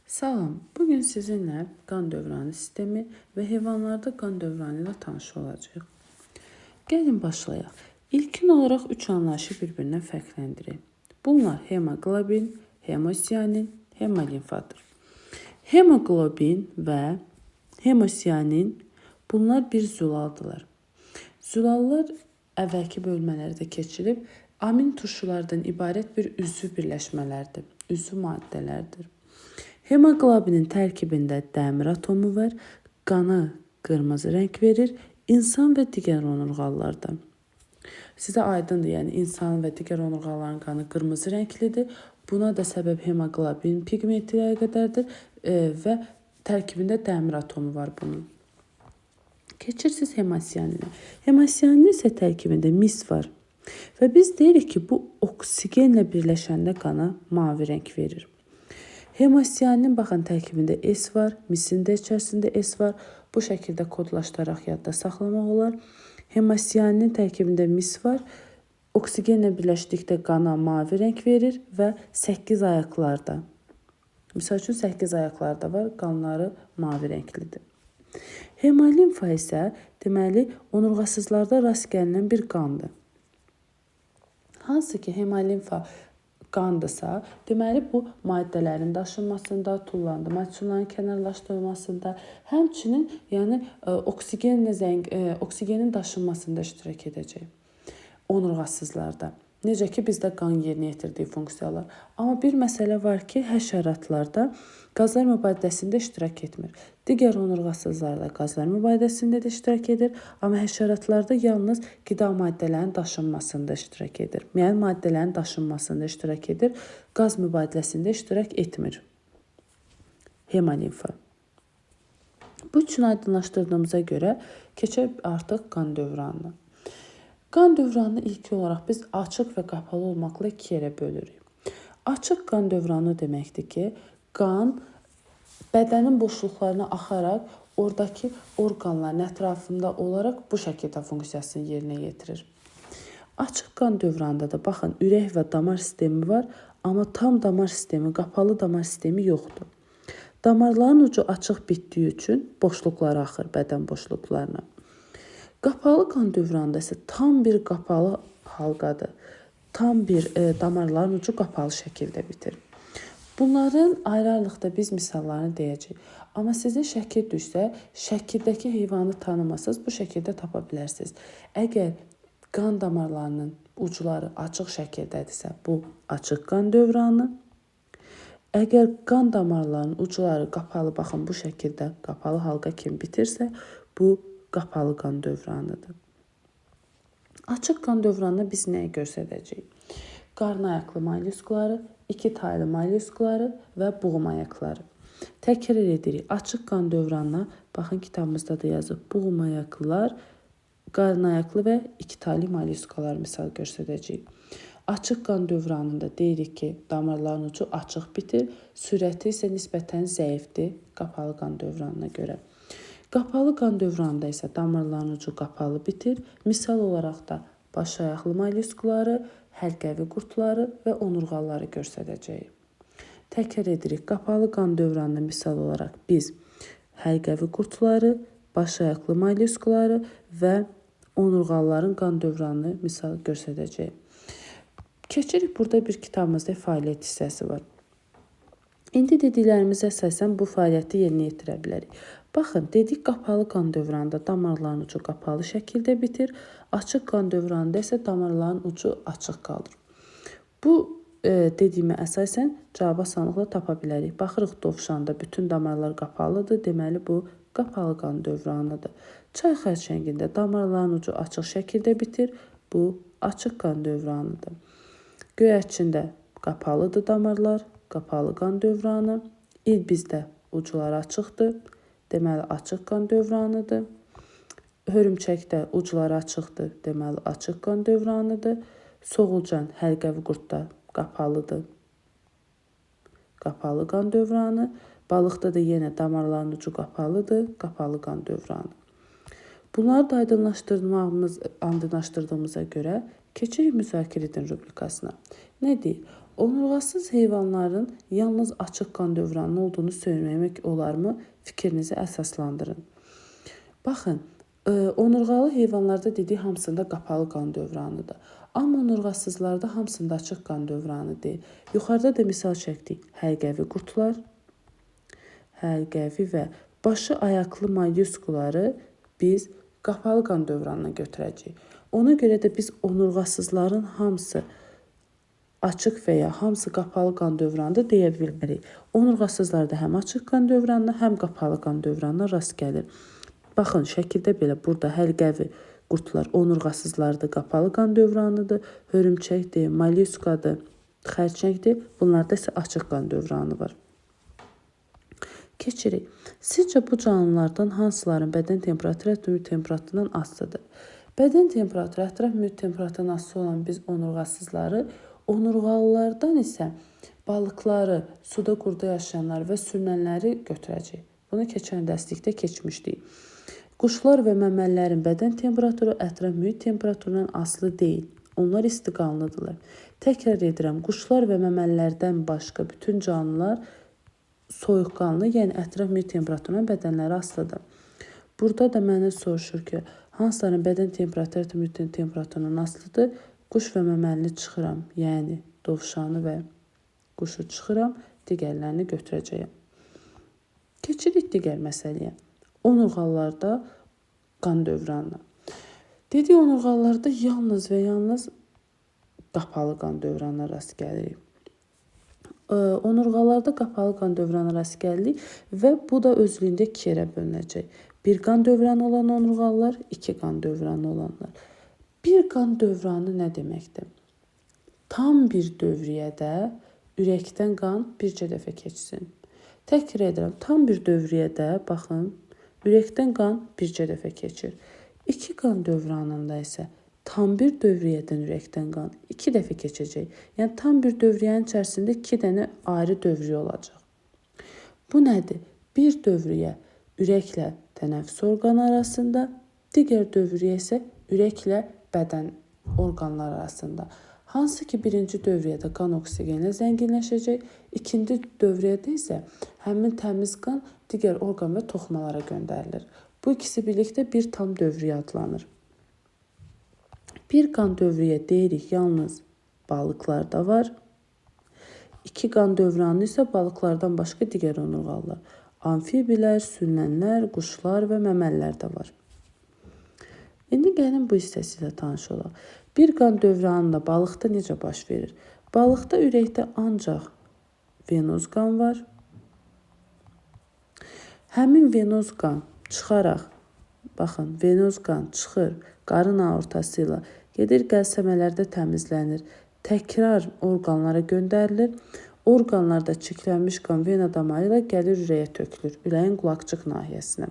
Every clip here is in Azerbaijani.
Salam, bugün sizinle qan dövranı sistemi ve heyvanlarda qan dövranı ilə tanış olacağıq. Gəlin başlayaq. İlkin olaraq 3 anlayışı bir-birindən fərqləndirək. Bunlar hemoqlobin, hemosiyanin, hemolimfadır. Hemoqlobin və hemosiyanin bunlar bir zülaldılar. Zülallar əvvəlki bölmələrdə keçirib amin turşulardan ibarət bir üzvü birləşmələrdir, üzvü maddələrdir. Hemoqlobinin tərkibində dəmir atomu var, qana qırmızı rəng verir, insan və digər onurğalılarda. Sizə aydındır, yəni insan və digər onurğaların qanı qırmızı rənglidir. Buna da səbəb hemoqlobin pigmenti ilə əlaqədardır və tərkibində dəmir atomu var bunun. Keçirsiniz hemosiyaninə. Hemosiyanin isə tərkibində mis var. Və biz deyirik ki, bu oksigenlə birləşəndə qana mavi rəng verir. Hemosiyaninin baxın tərkibində S var, misin də içərisində S var. Bu şəkildə kodlaşdıraraq yadda saxlamaq olar. Hemosiyaninin tərkibində mis var. Oksigenlə birləşdikdə qana mavi rəng verir və 8 ayaqlarda. Misal üçün 8 ayaqlarda var, qanları mavi rənglidir. Hemolimfa isə deməli onurğasızlarda rast gəlinən bir qandır. Hansı ki hemolimfa qandırsa, deməli bu maddələrin daşınmasında, tullanma kənarlaşdırılmasında, həmçinin yəni oksigenin daşınmasında iştirak edəcək onurğasızlarda. Necə ki bizdə qan yerinə yetirdiyi funksiyalar. Amma bir məsələ var ki, həşəratlarda qazlar mübadiləsində iştirak etmir. Digər onurğasızlarda qazlar mübadiləsində də iştirak edir, amma həşəratlarda yalnız qida maddələrinin daşınmasında iştirak edir. Yəni maddələrin daşınmasında iştirak edir, qaz mübadiləsində iştirak etmir. Hemolimfa. Bu üçün aydınlaşdırdığımıza görə keçək artıq qan dövranına. Qan dövranını ilk olaraq biz açıq və qapalı olmaqla 2 yerə bölürük. Açıq qan dövranı deməkdir ki, qan bədənin boşluqlarına axaraq oradakı orqanların ətrafında olaraq bu şəkildə funksiyasını yerinə yetirir. Açıq qan dövranında da baxın, ürək və damar sistemi var, amma tam damar sistemi, qapalı damar sistemi yoxdur. Damarların ucu açıq bitdiyi üçün boşluqlara axır, bədən boşluqlarına. Qapalı qan dövranında isə tam bir qapalı halqadır. Tam bir damarların ucu qapalı şəkildə bitir. Bunların ayrı-ayrılıqda biz misallarını deyəcəyik. Amma sizin şəkil düşsə, şəkildəki heyvanı tanımasınız, bu şəkildə tapa bilərsiniz. Əgər qan damarlarının ucları açıq şəkildədirsə, bu açıq qan dövranı. Əgər qan damarlarının ucları qapalı, baxın bu şəkildə qapalı halqa kimi bitirsə, bu qapalı qan dövranıdır. Açıq qan dövranına biz nəyi göstərəcəyik? Qarın ayaqlı mollyuskları, 2 taylı mollyuskları və buğum ayaqları. Təkrar edirik. Açıq qan dövranına, baxın kitabımızda da yazıb, buğum ayaqlılar, qarın ayaqlı və 2 taylı mollyuskalar misal göstərəcəyik. Açıq qan dövranında deyirik ki, damarların ucu açıq bitir, sürəti isə nisbətən zəifdir qapalı qan dövranına görə. Qapalı qan dövranında isə damarların ucu qapalı bitir. Misal olaraq da baş ayaqlı mollyuskları, həlqəvi qurdları və onurğalıları göstərəcəyik. Təkrar edirik. Qapalı qan dövranında misal olaraq biz həlqəvi qurdları, baş ayaqlı mollyuskları və onurğalıların qan dövranını misal göstərəcəyik. Keçirik, burada bir kitabımızda fəaliyyət hissəsi var. İndi dediklərimizə əsasən bu fəaliyyəti yerinə yetirə bilərik. Baxın, dedik qapalı qan dövranında damarların ucu qapalı şəkildə bitir, açıq qan dövranında isə damarların ucu açıq qalır. Bu dediyimə əsasən cavabı asanlıqla tapa bilərik. Baxırıq dovşanda bütün damarlar qapalıdır, deməli bu qapalı qan dövranıdır. Çay xərçəngində damarların ucu açıq şəkildə bitir, bu açıq qan dövranıdır. Göyərçində qapalıdır damarlar, qapalı qan dövranı. İlbizdə ucları açıqdır, deməli açıq qan dövranıdır. Hörümçəkdə ucları açıqdır, deməli açıq qan dövranıdır. Soğulcan həlqəvi qurdda qapalıdır, qapalı qan dövranı. Balıqda da yenə damarların ucu qapalıdır, qapalı qan dövranı. Bunları da aydınlaşdırdığımıza görə keçirik müzakirə edin rubrikasına. Nə deyir? onurğasız heyvanların yalnız açıq qan dövranı olduğunu söyləmək olarmı? Fikrinizi əsaslandırın. Baxın, onurğalı heyvanlarda dedik hamısında qapalı qan dövranıdır. Amma onurğasızlarda hamısında açıq qan dövranı deyil. Yuxarıda da misal çəkdik. Həlqəvi qurtlar, həlqəvi və başı ayaqlı mollyuskuları biz qapalı qan dövranına götürəcəyik. Ona görə də biz onurğasızların hamısı açıq və ya hamısı qapalı qan dövranında deyə bilmərik. Onurğasızlarda həm açıq qan dövranına, həm qapalı qan dövranına rast gəlir. Baxın, şəkildə belə burada həlqəvi qurtlar onurğasızlarda qapalı qan dövranıdır, hörümçəkdir, mollyuskadır, xərçəngdir. Bunlarda isə açıq qan dövranı var. Keçirik. Sizcə bu canlılardan hansıların bədən temperaturu ətraf mühit temperaturundan asılıdır? Bədən temperaturu ətraf mühit temperaturundan asılı olan biz onurğasızları, onurğalılardan isə balıqları, suda qurda yaşayanlar və sürünənləri götürəcəyik. Bunu keçən dərslikdə keçmişdik. Quşlar və məməllərin bədən temperaturu ətraf mühit temperaturundan asılı deyil. Onlar istiqanlıdırlar. Təkrar edirəm, quşlar və məməllərdən başqa bütün canlılar soyuqqanlı, yəni ətraf mühit temperaturundan bədənləri asılıdır. Burada da mənə soruşur ki, hansıların bədən temperaturu ətraf mühit temperaturundan asılıdır? Quş və məməlini çıxıram, yəni dovşanı və quşu çıxıram, digərlərini götürəcəyəm. Keçirik digər məsələyə. Onurğalılarda qan dövranı. Dedik, onurğalılarda yalnız və yalnız qapalı qan dövranına rast gəlirik. Onurğalarda qapalı qan dövranına rast gəlirik və bu da özlüyündə iki yerə bölünəcək. Bir qan dövranı olan onurğalılar, iki qan dövranı olanlar. Bir qan dövranı nə deməkdir? Tam bir dövriyyədə ürəkdən qan bircə dəfə keçsin. Təkrar edirəm, tam bir dövriyyədə, baxın, ürəkdən qan bircə dəfə keçir. İki qan dövranında isə tam bir dövriyyədən ürəkdən qan iki dəfə keçəcək. Yəni, tam bir dövriyyənin içərisində iki dənə ayrı dövriyyə olacaq. Bu nədir? Bir dövriyyə ürəklə tənəffüs orqanı arasında, digər dövriyyə isə ürəklə bədən orqanları arasında. Hansı ki, birinci dövriyyədə qan oksigenlə zənginləşəcək, ikinci dövriyyədə isə həmin təmiz qan digər orqan və toxumalara göndərilir. Bu ikisi birlikdə bir tam dövriyyə adlanır. Bir qan dövriyyə deyirik, yalnız balıqlarda var. İki qan dövranı isə balıqlardan başqa digər onurğalılar. Amfibilər, sürünənlər, quşlar və məməllərdə var. İndi gəlin bu hissəsi ilə tanış olaq. Bir qan dövranında balıqda necə baş verir? Balıqda ürəkdə ancaq venoz qan var. Həmin venoz qan çıxaraq, baxın, venoz qan çıxır, qarın aortası ilə gedir, qəlsəmələrdə təmizlənir, təkrar orqanlara göndərilir. Orqanlarda çirklənmiş qan vena damarı ilə gəlir ürəyə tökülür, ürəyin qulaqcıq nahiyəsinə.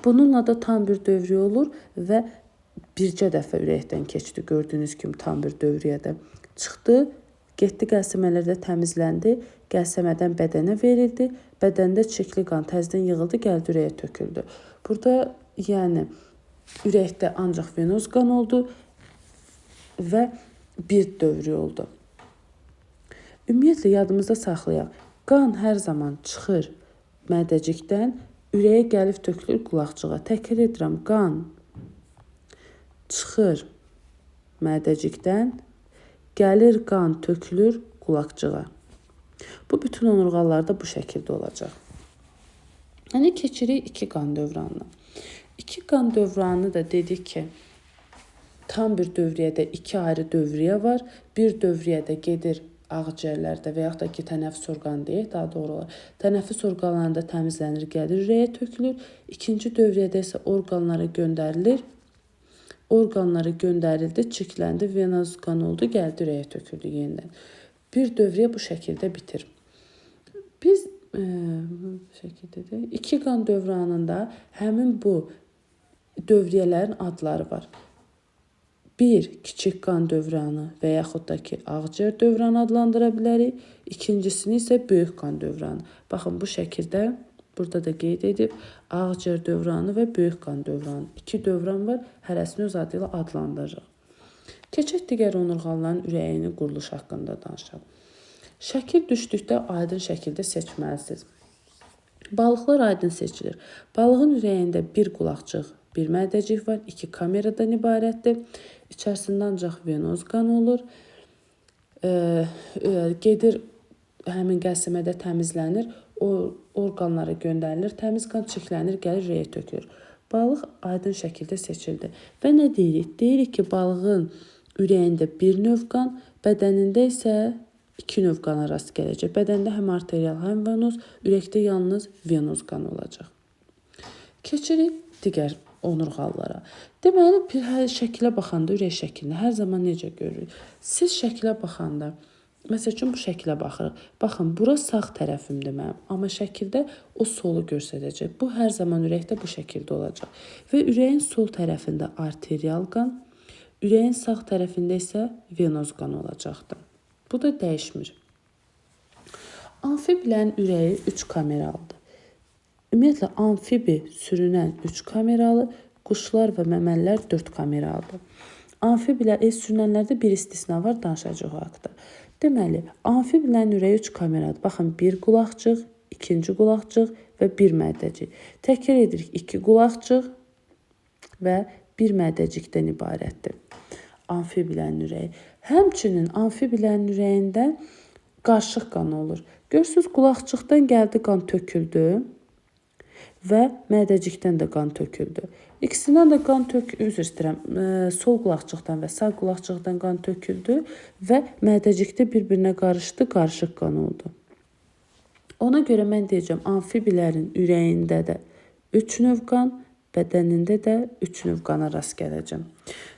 Bununla da tam bir dövriyyə olur və bircə dəfə ürəkdən keçdi. Gördüyünüz kimi tam bir dövriyyədə çıxdı, getdi qəlsəmələrdə təmizləndi, qəlsəmədən bədənə verildi, bədəndə çirkli qan təzədən yığıldı, gəldi ürəyə töküldü. Burada yəni ürəkdə ancaq venoz qan oldu və bir dövriyyə oldu. Ümumiyyətlə, yadımızda saxlayaq. Qan hər zaman çıxır mədəcikdən, ürəyə gəlib tökülür qulaqcığa. Təkrar edirəm, qan çıxır mədəcikdən, gəlir qan tökülür qulaqcığa. Bu bütün onurğalarda bu şəkildə olacaq. Yəni, keçirik iki qan dövranına. İki qan dövranı da dedik ki, tam bir dövriyyədə iki ayrı dövriyyə var. Bir dövriyyədə gedir ağciyərlərdə və yaxud da ki, tənəffüs orqanı deyək, daha doğru olar. Tənəffüs orqanlarında təmizlənir, gəlir ürəyə tökülür. İkinci dövriyyədə isə orqanlara göndərilir. Orqanlara göndərildi, çirkləndi, venoz qan oldu, gəldi ürəyə töküldü yenidən. Bir dövriyyə bu şəkildə bitir. Biz iki qan dövranında həmin bu dövriyyələrin adları var. Bir, kiçik qan dövranı və yaxud da ki, ağciyər dövranı adlandıra bilərik. İkincisini isə böyük qan dövranı. Baxın, bu şəkildə burada da qeyd edib, ağciyər dövranı və böyük qan dövranı. İki dövran var, hərəsini öz adı ilə adlandırırıq. Keçək digər onurğaların ürəyinin quruluşu haqqında danışaq. Şəkil düşdükdə aydın şəkildə seçməlisiniz. Balıqlar aydın seçilir. Balığın ürəyində bir qulaqcıq, bir mədəcik var, 2 kameradan ibarətdir. İçərisində ancaq venoz qan olur. Gedir həmin qəlsəmədə təmizlənir, o orqanlara göndərilir, təmiz qan çirklənir, gəlir ürəyə tökülür. Balıq aydın şəkildə seçildi. Və nə deyirik? Deyirik ki, balığın ürəyində bir növ qan, bədənində isə 2 növ qana rast gələcək. Bədəndə həm arterial, həm venoz, ürəkdə yalnız venoz qan olacaq. Keçirik digər onurğalara. Deməli, şəkilə baxanda, ürək şəklinə hər zaman necə görürük? Siz şəkilə baxanda, məsəl üçün bu şəkilə baxırıq. Baxın, bura sağ tərəfimdir mənim, amma şəkildə o solu göstərəcək. Bu hər zaman ürəkdə bu şəkildə olacaq. Və ürəyin sol tərəfində arterial qan, ürəyin sağ tərəfində isə venoz qan olacaqdır. Bu da dəyişmir. Amfibilərin ürəyi 3 kameralıdır. Ümumiyyətlə, amfibi sürünən 3 kameralı, quşlar və məməlilər 4 kameralıdır. Amfibilər, sürünənlərdə bir istisna var, danışacaq o haqda. Deməli, amfibilərin ürəyi 3 kameradır. Baxın, bir qulaqcıq, ikinci qulaqcıq və bir mədəcik. Təkrar edirik, 2 qulaqcıq və bir mədəcikdən ibarətdir. Amfibilərin ürəyi. Həmçinin amfibilərin ürəyində qarışıq qan olur. Görürsünüz, qulaqcıqdan gəldi, qan töküldü və mədəcikdən də qan töküldü. İkisindən də qan üzr istəyirəm, sol qulaqcıqdan və sağ qulaqcıqdan qan töküldü və mədəcikdə bir-birinə qarışdı, qarışıq qan oldu. Ona görə mən deyəcəm, amfibilərin ürəyində də 3 növ qan, bədənində də 3 növ qana rast gələcəm.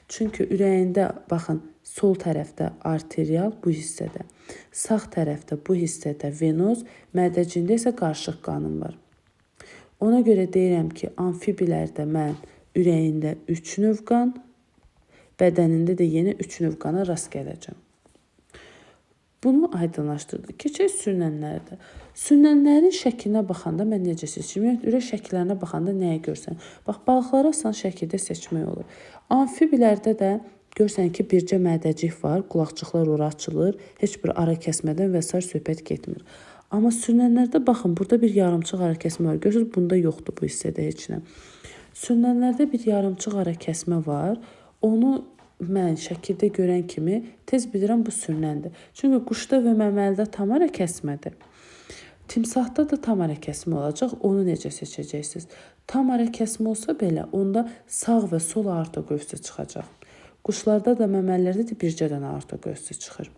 Çünki ürəyində, baxın, sol tərəfdə arterial bu hissədə, sağ tərəfdə bu hissədə venoz, mədəcində isə qarışıq qanım var. Ona görə deyirəm ki, amfibilərdə mən ürəyində 3 növ qan, bədənində də yenə 3 növ qana rast gələcəm. Bunu aydınlaşdırdı. Keçək sürünənlərdə. Sürünənlərin şəklinə baxanda mən necə seçim? Ürək şəkillərinə baxanda nəyə görsən? Bax, balıqlara asan şəkildə seçmək olur. Amfibilərdə də görsən ki, bircə mədəcik var, qulaqcıqlar ora açılır, heç bir ara kəsmədən və s. söhbət getmir. Amma sürünənlərdə baxın, burada bir yarımçıq ara kəsmə var. Görürsünüz, bunda yoxdur bu hissədə heç nə. Sürünənlərdə bir yarımçıq ara kəsmə var. Onu mən şəkildə görən kimi tez bilirəm bu sürünəndir. Çünki quşda və məməlidə tam ara kəsmədir. Timsahda da tam ara kəsmə olacaq. Onu necə seçəcəksiniz? Tam ara kəsmə olsa belə, onda sağ və sol aorta qövsü çıxacaq. Quşlarda da, məməlilərdə də bircə dənə aorta qövsü çıxır.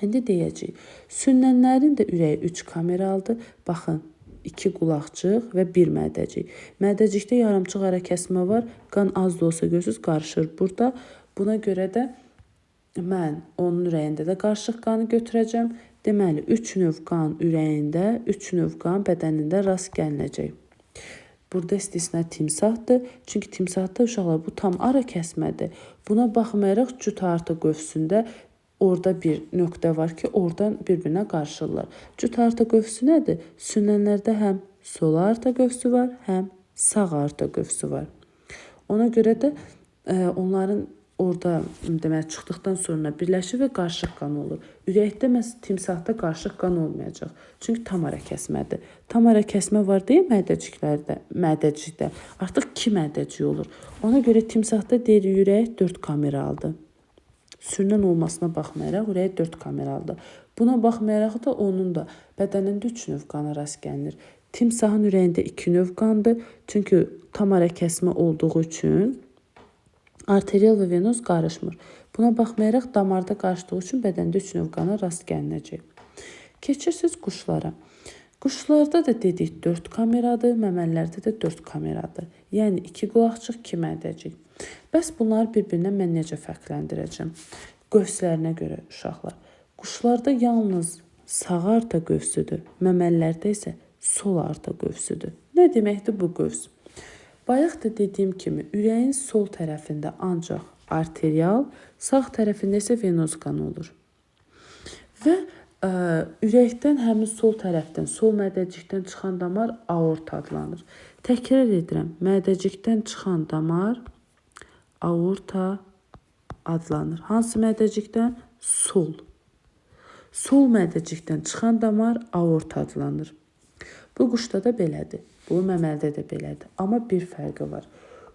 İndi deyəcəyik. Sürünənlərin də ürəyi 3 kameralıdır. Baxın, 2 qulaqcıq və 1 mədəcik. Mədəcikdə yarımçıq ara kəsmə var. Qan az da olsa görürsünüz, qarışır burada. Buna görə də mən onun ürəyində də qarışıq qanı götürəcəm. Deməli, 3 növ qan ürəyində, 3 növ qan bədənində rast gəlinəcək. Burada istisna timsahdır. Çünki timsahda uşaqlar bu tam ara kəsmədir. Buna baxmayaraq cüt aorta qövsündə orada bir nöqtə var ki, oradan bir-birinə qarışırlar. Cüt aorta qövsü nədir? Sürünənlərdə həm sol aorta qövsü var, həm sağ aorta qövsü var. Ona görə də onların orada deməli çıxdıqdan sonra birləşir və qarışıq qan olur. Ürəkdə timsahda qarışıq qan olmayacaq. Çünki tam ara kəsmədir. Tam ara kəsmə var deyə mədəcikdə artıq 2 mədəcik olur. Ona görə timsahda deyirik ürək 4 kameralıdır. Sürünən olmasına baxmayaraq ürəyi 4 kameralıdır. Buna baxmayaraq da onun da bədənində 3 növ qana rast gəlinir. Timsahın ürəyində 2 növ qandır. Çünki tam ara kəsmə olduğu üçün arterial və venoz qarışmır. Buna baxmayaraq damarda qarışdığı üçün bədəndə 3 növ qana rast gəlinəcək. Keçirsiniz quşlara. Quşlarda da dedik 4 kameradır, məməlilərdə də 4 kameradır. Yəni 2 qulaqcıq, 2 mədəcik. Bəs bunları bir-birindən mən necə fərqləndirəcəm? Qövslərinə görə uşaqlar. Quşlarda yalnız sağ aorta qövsüdür, məməlilərdə isə sol aorta qövsüdür. Nə deməkdir bu qövs? Bayaq da dediyim kimi ürəyin sol tərəfində ancaq arterial, sağ tərəfində isə venoz qan olur. Və ürəkdən həmin sol tərəfdən, sol mədəcikdən çıxan damar aorta adlanır. Təkrar edirəm, mədəcikdən çıxan damar aorta adlanır. Hansı mədəcikdən? Sol. Sol mədəcikdən çıxan damar aorta adlanır. Bu quşda da belədir. Bu məməldə də belədir. Amma bir fərqi var.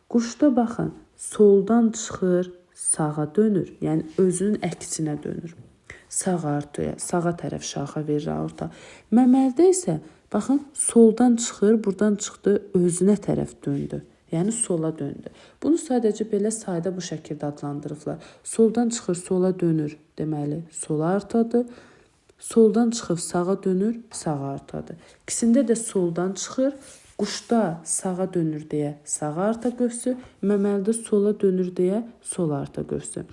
Quşda baxın, soldan çıxır, sağa dönür. Yəni özünün əksinə dönür. Sağ artaya, sağa tərəf şaxa verir aorta. Məməldə isə baxın, soldan çıxır, buradan çıxdı, özünə tərəf döndü. Yəni sola döndü. Bunu sadəcə belə sayda bu şəkildə adlandırıblar. Soldan çıxır, sola dönür. Deməli, sola artadır. Soldan çıxıb sağa dönür, sağ artadır. İkisində də soldan çıxır, quşda sağa dönür deyə sağ arta qövsü, məməldə sola dönür deyə sol arta qövsü.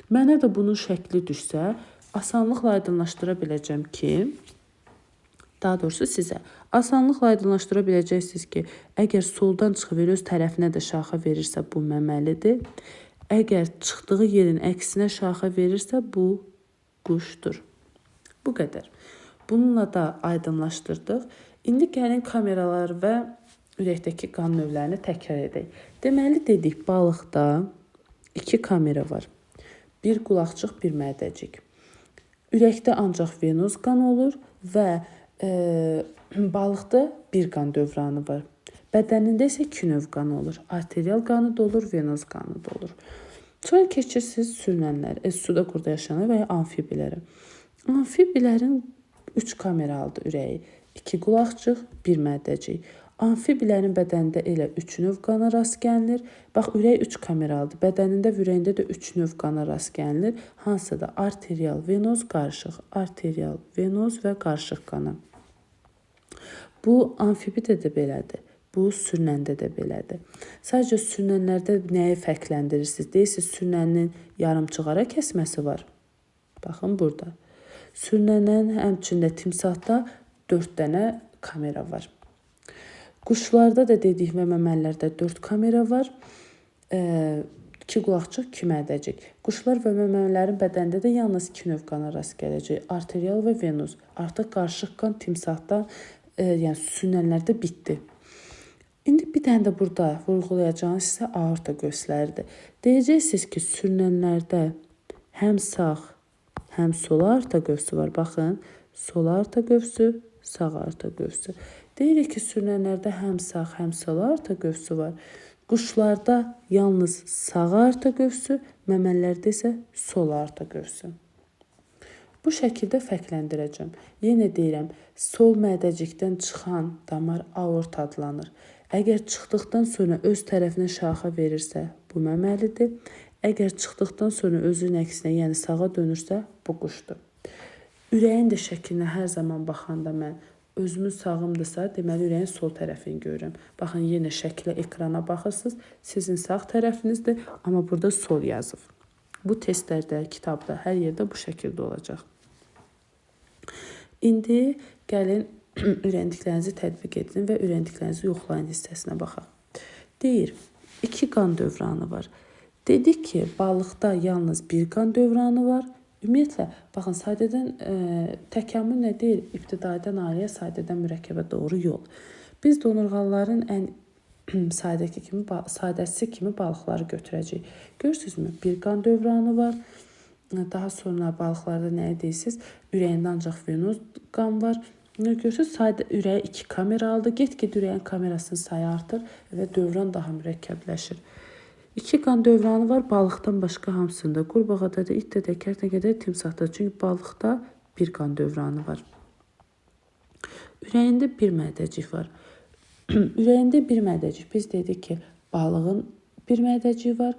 Mənə də bunun şəkli düşsə, asanlıqla aydınlaşdıra biləcəm ki, daha doğrusu sizə asanlıqla aydınlaşdıra biləcəksiniz ki, əgər soldan çıxıb öz tərəfinə də şaxa verirsə, bu məməlidir. Əgər çıxdığı yerin əksinə şaxa verirsə, bu quşdur. Bu qədər. Bununla da aydınlaşdırdıq. İndi gəlin kameralar və ürəkdəki qan növlərini təkrar edək. Deməli dedik, balıqda 2 kamera var. Bir qulaqçıq, bir mədəcik. Ürəkdə ancaq venoz qan olur və balıqda bir qan dövranı var. Bədənində isə 2 növ qan olur. Arterial qanı da olur, venoz qanı da olur. Sonra keçirsiniz sürünənlər, suda qurda yaşayanlar və ya amfibilərə. Amfibilərin 3 kameralıdır ürəyi. 2 qulaqçıq, 1 mədəcik. Amfibilərin bədənində elə 3 növ qana rast gəlinir. Bax, ürək 3 kameralıdır. Bədənində və ürəyində də 3 növ qana rast gəlinir. Hansı da arterial, venoz, qarışıq. Arterial, venoz və qarışıq qana. Bu amfibidə də belədir. Bu sürünəndə də belədir. Sadəcə sürünənlərdə nəyi fərqləndirirsiniz? Deyirsiniz, sürünənin yarımçıqara kəsməsi var. Baxın burada. Sürünənin həmçində timsahda 4 dənə kamera var. Quşlarda da dedik və məməllərdə 4 kamera var. 2 qulaqçıq, 2 mədəcik. Quşlar və məməllərin bədənində də yalnız 2 növ qana rast gələcək. Arterial və venoz. Artıq qarışıq qan timsahda, yəni sürünənlərdə bitdi. İndi bir dənə də burada vurğulayacağınız isə aorta qövsləridir. Deyəcəksiniz ki, sürünənlərdə həm sağ, həm sol aorta qövsü var. Baxın, sol aorta qövsü, sağ aorta qövsü. Deyirik ki, sürünənlərdə həm sağ, həm sol aorta qövsü var. Quşlarda yalnız sağ aorta qövsü, məməllərdə isə sol aorta qövsü. Bu şəkildə fərqləndirəcəm. Yenə deyirəm, sol mədəcikdən çıxan damar aorta adlanır. Əgər çıxdıqdan sonra öz tərəfinə şaxa verirsə, bu məməlidir. Əgər çıxdıqdan sonra özünün əksinə, yəni sağa dönürsə, bu quşdur. Ürəyin də şəklinə hər zaman baxanda mən özümün sağımdırsa, deməli ürəyin sol tərəfini görürəm. Baxın, yenə şəklə, ekrana baxırsınız, sizin sağ tərəfinizdir, amma burada sol yazıb. Bu testlərdə, kitabda, hər yerdə bu şəkildə olacaq. İndi gəlin ürəndiklərinizi tətbiq edin və ürəndiklərinizi yoxlayın hissəsinə baxaq. Deyir, 2 qan dövranı var. Dedik ki, balıqda yalnız bir qan dövranı var. Ümumiyyətlə, baxın, saydədən təkamül nə deyil? İbtidaidən aliyə, saydədən mürəkkəbə doğru yol. Biz donurğaların ən sadəsi kimi balıqları götürəcəyik. Görürsünüzmü? Bir qan dövranı var. Daha sonra balıqlarda nəyə deyirsiniz? Ürəyində ancaq venoz qan var. Görürsünüz, ürəyi 2 kamera aldı. Get-get ürəyin kamerasının sayı artır və dövran daha mürəkkəbləşir. 2 qan dövranı var balıqdan başqa hamısında. Qurbağada da, itdə də, kərtənkələdə, timsahda. Çünki balıqda bir qan dövranı var. Ürəyində bir mədəcik var. Ürəyində bir mədəcik. Biz dedik ki, balığın bir mədəciyi var.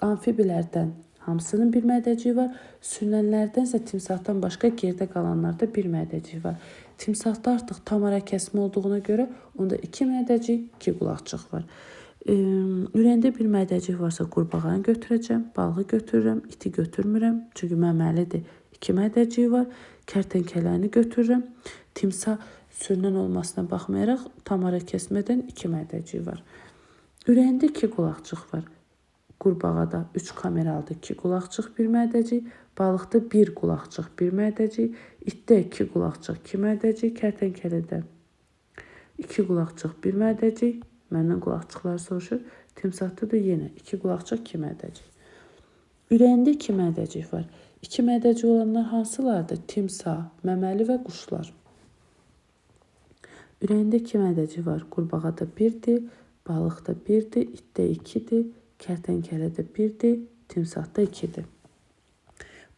Amfibilərdən hamısının bir mədəciyi var. Sürünənlərdən isə timsahdan başqa geridə qalanlarda bir mədəcik var. Timsahda artıq tam ara kəsmə olduğuna görə onda 2 mədəcik, 2 qulaqçıq var. Ürəyində bir mədəcik varsa qurbağanı götürəcəm, balığı götürürəm, iti götürmürəm. Çünki məməlidir. 2 mədəciyi var. Kərtənkələni götürürəm. Timsah sürünən olmasına baxmayaraq tam ara kəsmədən 2 mədəciyi var. Ürəyində 2 qulaqçıq var. Qurbağada 3 kameralıdır, 2 qulaqçıq, 1 mədəcik. Balıqda 1 qulaqçıq, 1 mədəcik. İtdə 2 qulaqçıq, 2 mədəcik. Kərtənkələdə 2 qulaqçıq, 1 mədəcik. Məndən qulaqçıqlar soruşur. Timsahda da yenə 2 qulaqçıq, 2 mədəcik. Ürəyində 2 mədəcik var. 2 mədəcik olanlar hansılardır? Timsah, məməli və quşlar. Ürəyində 2 mədəcik var. Qurbağada 1-dir, balıqda 1-dir, itdə 2-dir, kərtənkələdə 1-dir, timsahda 2-dir.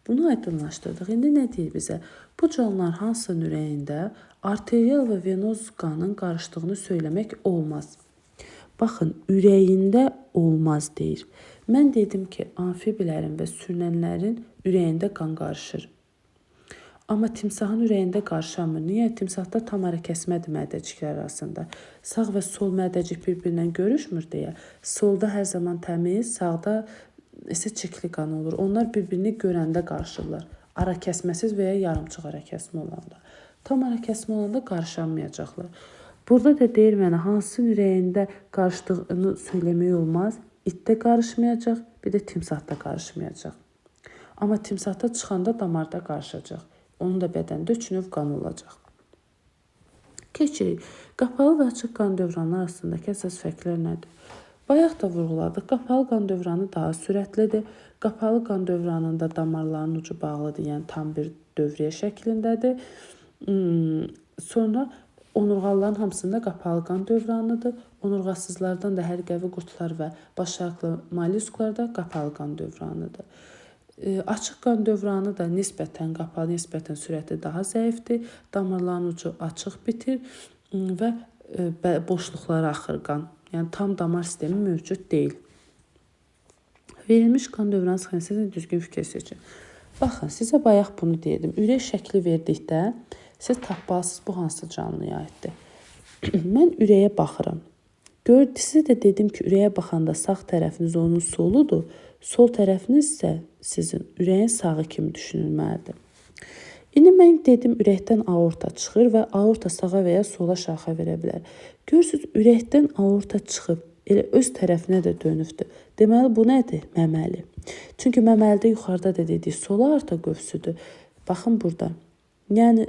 Bunu aydınlaşdırdıq. İndi nə deyir bizə? Bu canlılar hansının ürəyində arterial və venoz qanın qarışdığını söyləmək olmaz. Baxın, ürəyində olmaz deyir. Mən dedim ki, amfibilərin və sürünənlərin ürəyində qan qarışır. Amma timsahın ürəyində qarışamır. Niyə? Timsahda tam ara kəsmədir mədəciklər arasında. Sağ və sol mədəcik bir-birindən görüşmür deyə. Solda hər zaman təmiz, sağda isə çirkli qan olur. Onlar bir-birini görəndə qarışırlar. Ara kəsməsiz və ya yarımçıq ara kəsmə olanda. Tam ara kəsmə olanda qarışamayacaqlar. Burada da deyir mənə hansının ürəyində qarışdığını söyləmək olmaz. İtdə qarışmayacaq, bir də timsahda qarışmayacaq. Amma timsahda çıxanda damarda qarışacaq. Onun da bədəndə 3 növ qan olacaq. Keçirik. Qapalı və açıq qan dövranı arasındakı əsas fərqlər nədir? Bayaq da vurğuladıq. Qapalı qan dövranı daha sürətlidir. Qapalı qan dövranında damarların ucu bağlıdır, yəni tam bir dövriyyə şəklindədir. Sonra onurğalıların hamısında qapalı qan dövranıdır. Onurğasızlardan da hərqəvi qurtlar və başaqlı mollyusklarda qapalı qan dövranıdır. Açıq qan dövranı da nisbətən qapalı, nisbətən sürəti daha zəifdir. Damarların ucu açıq bitir və boşluqlara axır qan. Yəni tam damar sistemi mövcud deyil. Verilmiş qan dövranı sxemasını düzgün fikir seçin. Baxın, sizə bayaq bunu dedim. Ürək şəkli verdikdə siz tapmalısınız bu hansı canlıya aiddir. Mən ürəyə baxıram. Sizə də dedim ki, ürəyə baxanda sağ tərəfiniz onun soludur, sol tərəfiniz isə sizin ürəyin sağı kimi düşünülməlidir. İndi mən dedim ürəkdən aorta çıxır və aorta sağa və ya sola şaxa verə bilər. Görürsünüz, ürəkdən aorta çıxıb, elə öz tərəfinə də dönübdür. Deməli, bu nədir? Məməli. Çünki məməlidə yuxarıda da dedik, sola aorta qövsüdür. Baxın burada. Yəni,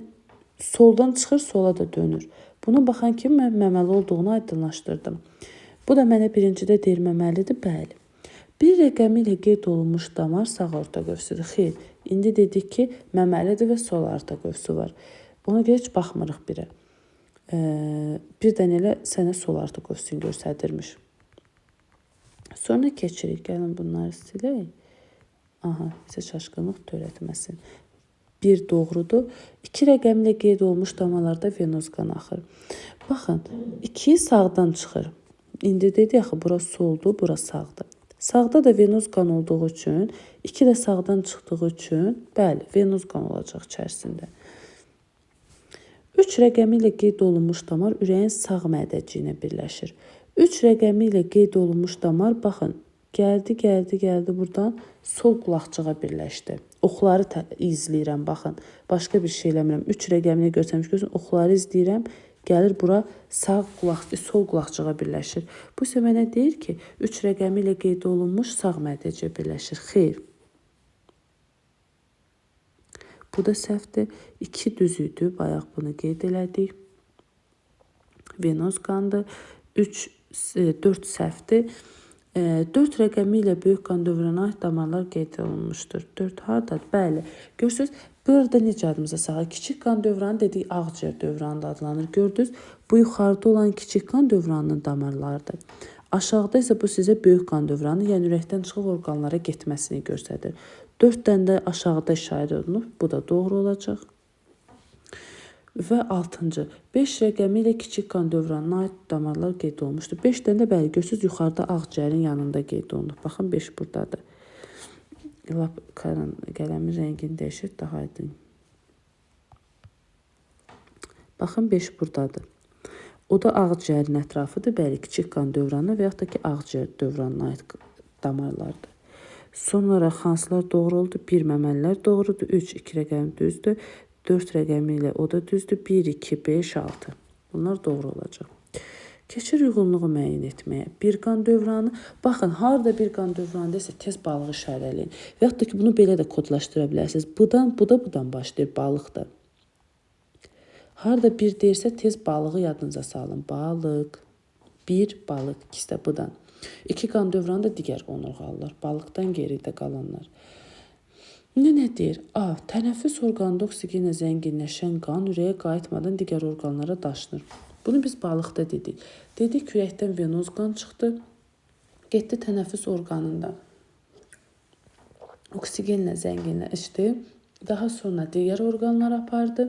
soldan çıxır, sola da dönür. Buna baxan kimi mən məməli olduğunu aydınlaşdırdım. Bu da mənə birincidə deyir məməlidir, bəli. Bir rəqəmi ilə qeyd olunmuş damar sağ aorta qövsüdür. Xeyr, indi dedik ki, məməlidir və sol aorta qövsü var. Ona görə heç baxmırıq birə. Bir dənə elə sənə sol aorta qövsünü göstərdirmiş. Sonra keçirik. Gəlin bunları silək. Aha, bizə çaşqınlıq törətməsin. 1 doğrudur. 2 rəqəmlə qeyd olmuş damarlarda venoz qan axır. Baxın, 2 sağdan çıxır. İndi dedik axı, bura soldur, bura sağdır. Sağda da venoz qan olduğu üçün, 2 də sağdan çıxdığı üçün, bəli, venoz qan olacaq içərisində. 3 rəqəmi ilə qeyd olunmuş damar ürəyin sağ mədəciyinə birləşir. 3 rəqəmi ilə qeyd olunmuş damar, baxın, gəldi buradan sol qulaqçığa birləşdi. Oxları izləyirəm, baxın. Başqa bir şey eləmirəm. 3 rəqəmini görsəmiş görürsən, oxları izləyirəm. Gəlir bura sol qulaqçığa birləşir. Bu isə mənə deyir ki, 3 rəqəmi ilə qeyd olunmuş sağ mədəciyə birləşir. Xeyr. Bu da səhvdir. 2 düz idi. Bayaq bunu qeyd elədik. Venoz qandır. 4 səhvdir. 4 rəqəmi ilə böyük qan dövranına aid damarlar qeyd olunmuşdur. 4 hardadır? Bəli. Görürsünüz, burada necə adımıza salır? Kiçik qan dövranı dedik, ağciyər dövranı da adlanır. Gördünüz, bu yuxarıda olan kiçik qan dövranının damarlarıdır. Aşağıda isə bu sizə böyük qan dövranı, yəni ürəkdən çıxıb orqanlara getməsini göstərir. 4 dənə də aşağıda işarə olunub. Bu da doğru olacaq. Və 6-cı, 5 rəqəmi ilə kiçik qan dövranına aid damarlar qeyd olunmuşdur. 5 dənə də bəli, görürsünüz, yuxarıda ağciyərin yanında qeyd olunub. Baxın, 5 buradadır. Lap qələmin rəngini dəyişir, daha aydın. Baxın, 5 buradadır. O da ağciyərin ətrafıdır. Bəli, kiçik qan dövranı və yaxud da ki, ağciyər dövranına aid damarlardır. Sonra hansılar doğru oldu? 1 məməlilər doğrudur. 3, 2 rəqəmi düzdür. 4 rəqəmi ilə o da düzdür. 1, 2, 5, 6. Bunlar doğru olacaq. Keçir uyğunluğu müəyyən etməyə. Bir qan dövranı. Baxın, harada bir qan dövranı isə tez balığı işarələyin. Və yaxud da ki, bunu belə də kodlaşdıra bilərsiniz. Bu da budan başlayır, balıqdır. Harada bir deyirsə tez balığı yadınıza salın. Balıq, bir balıq, ikisi də budan. İki qan dövranı da digər onurğalılar, balıqdan geridə qalanlar. Nə deyir? A. Tənəffüs orqanında oksigenlə zənginləşən qan ürəyə qayıtmadan digər orqanlara daşınır. Bunu biz balıqda dedik. Dedik ürəkdən venoz qan çıxdı, getdi tənəffüs orqanında. Oksigenlə zənginləşdi. Daha sonra digər orqanlara apardı.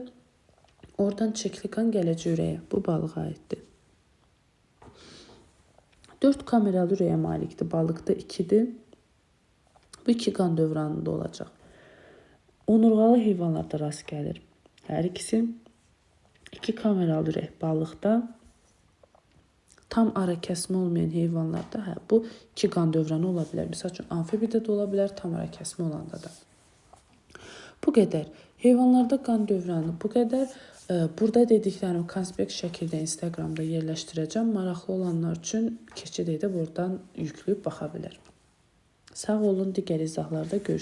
Oradan çekli qan gələcək ürəyə. Bu balığa aiddir. 4 kameralı ürəyə malikdir. Balıqda 2-dir. Bu 2 qan dövranında olacaq. Onurğalı heyvanlarda rast gəlir. Hər ikisi 2 kameralı ürək balıqda, tam ara kəsmə olmayan heyvanlarda bu 2 qan dövranı ola bilər. Məsəl üçün amfibidə də ola bilər, tam ara kəsmə olanda da. Bu qədər. Heyvanlarda qan dövranı bu qədər. Burada dediklərimi konspekt şəkildə Instagramda yerləşdirəcəm. Maraqlı olanlar üçün keçid edib buradan yükləyib baxa bilər. Sağ olun, digər izahlarda görüşürüz.